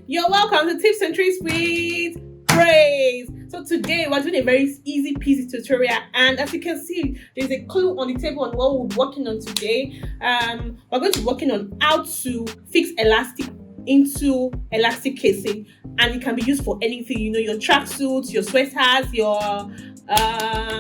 You're welcome to Tips and Tricks with Praiz. So today we're doing a very easy peasy tutorial, and as you can see, there's a clue on the table on what we're working on today. We're going to be working on how to fix elastic into elastic casing, and it can be used for anything. Your tracksuits, your sweaters, your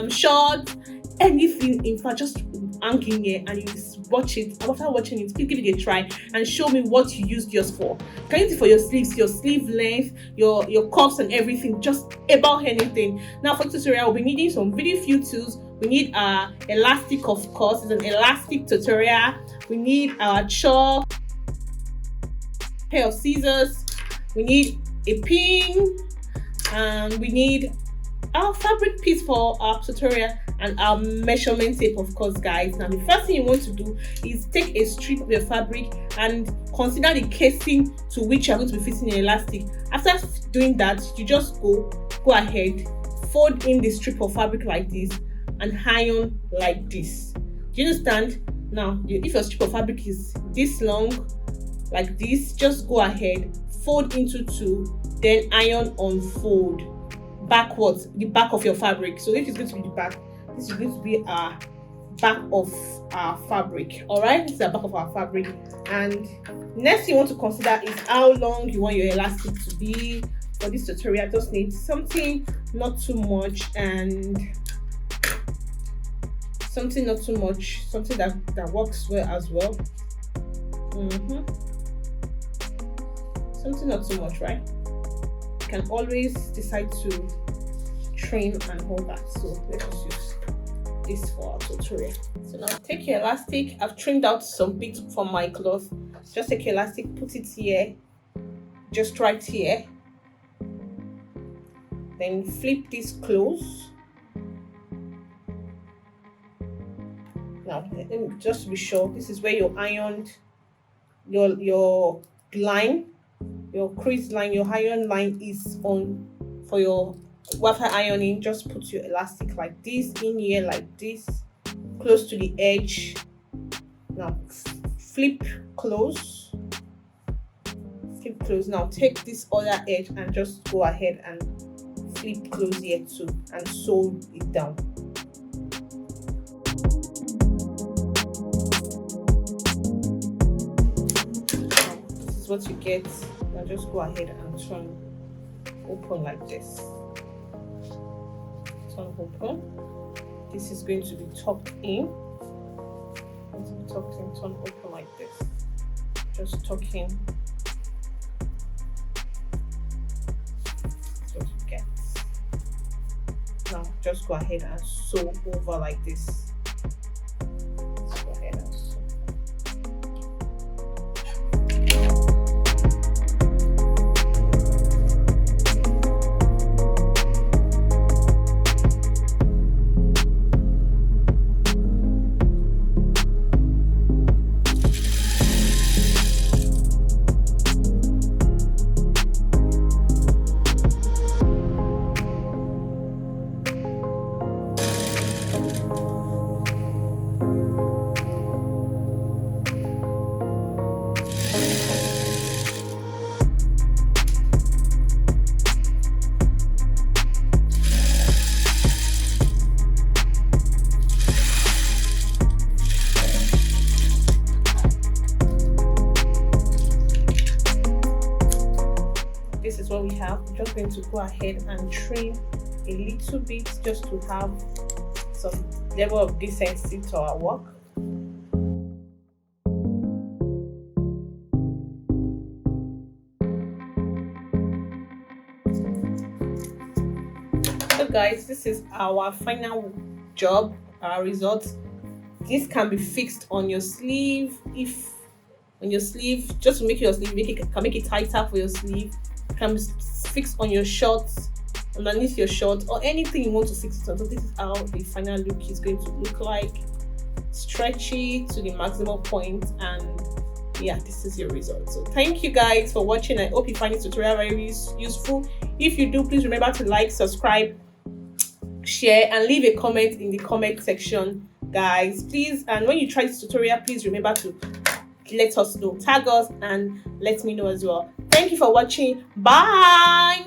shorts, anything. In fact, just hang in here and you watch it. And after watching it, please give it a try and show me what you used yours for. Can use it for your sleeves, your sleeve length, your cuffs and everything, just about anything. Now for tutorial, we'll be needing some very few tools. We need our elastic, of course. It's an elastic tutorial. We need our chalk, pair of scissors, we need a pin, and we need our fabric piece for our tutorial and our measurement tape, of course, guys. Now the first thing you want to do is take a strip of your fabric and consider the casing to which you're going to be fitting your elastic. After doing that, you just go ahead, fold in the strip of fabric like this and iron like this. Do you understand? Now if your strip of fabric is this long like this, just go ahead, fold into two, then iron on fold backwards, the back of your fabric. So if it's going to be the back, this is going to be our back of our fabric. All right, this is the back of our fabric. And next you want to consider is how long you want your elastic to be. For this tutorial, just need something not too much and something not too much, something that works well as well. Something not too much, right? You can always decide to trim and hold that. So let's just use this for our tutorial. So now take your elastic. I've trimmed out some bits from my cloth. Just take your elastic, put it here, just right here. Then flip this close. Now just to be sure, this is where you ironed your line. Your crease line, your iron line is on. For your water ironing, just put your elastic like this in here, like this, close to the edge. Now flip close. Now take this other edge and just go ahead and flip close here too and sew it down. This is what you get. Now just go ahead and turn open like this. Turn open. This is going to be tucked in. Turn open like this. Just tuck in. That's what you get. Now just go ahead and sew over like this. Let's go ahead and sew. This is what we have. I'm just going to go ahead and trim a little bit just to have some level of decency to our work. So guys, this is our final job, our result. This can be fixed on your sleeve. Just to make your sleeve, can make it tighter for your sleeve. Can be fixed on your shorts, underneath your shorts, or anything you want to fix it on. So this is how the final look is going to look like. Stretchy to the maximum point, and yeah, this is your result. So thank you guys for watching. I hope you find this tutorial very useful. If you do, please remember to like, subscribe, share, and leave a comment in the comment section, guys, please. And when you try this tutorial, please remember to let us know, tag us and let me know as well. Thank you for watching. Bye.